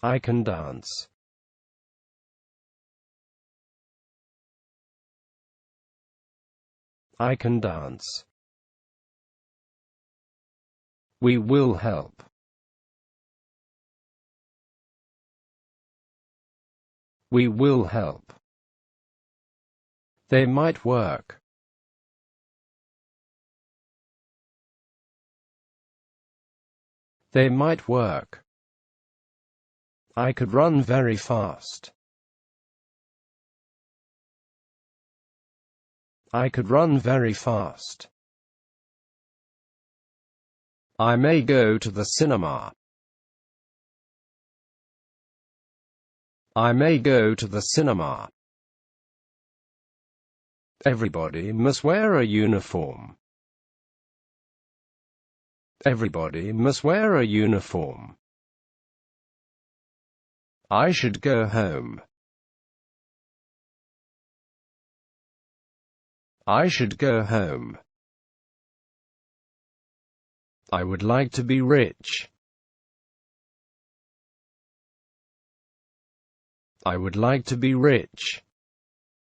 I can dance. I can dance. We will help. We will help. They might work. They might work. I could run very fast. I could run very fast. I may go to the cinema. I may go to the cinema. Everybody must wear a uniform. Everybody must wear a uniform. I should go home. I should go home. I would like to be rich. I would like to be rich.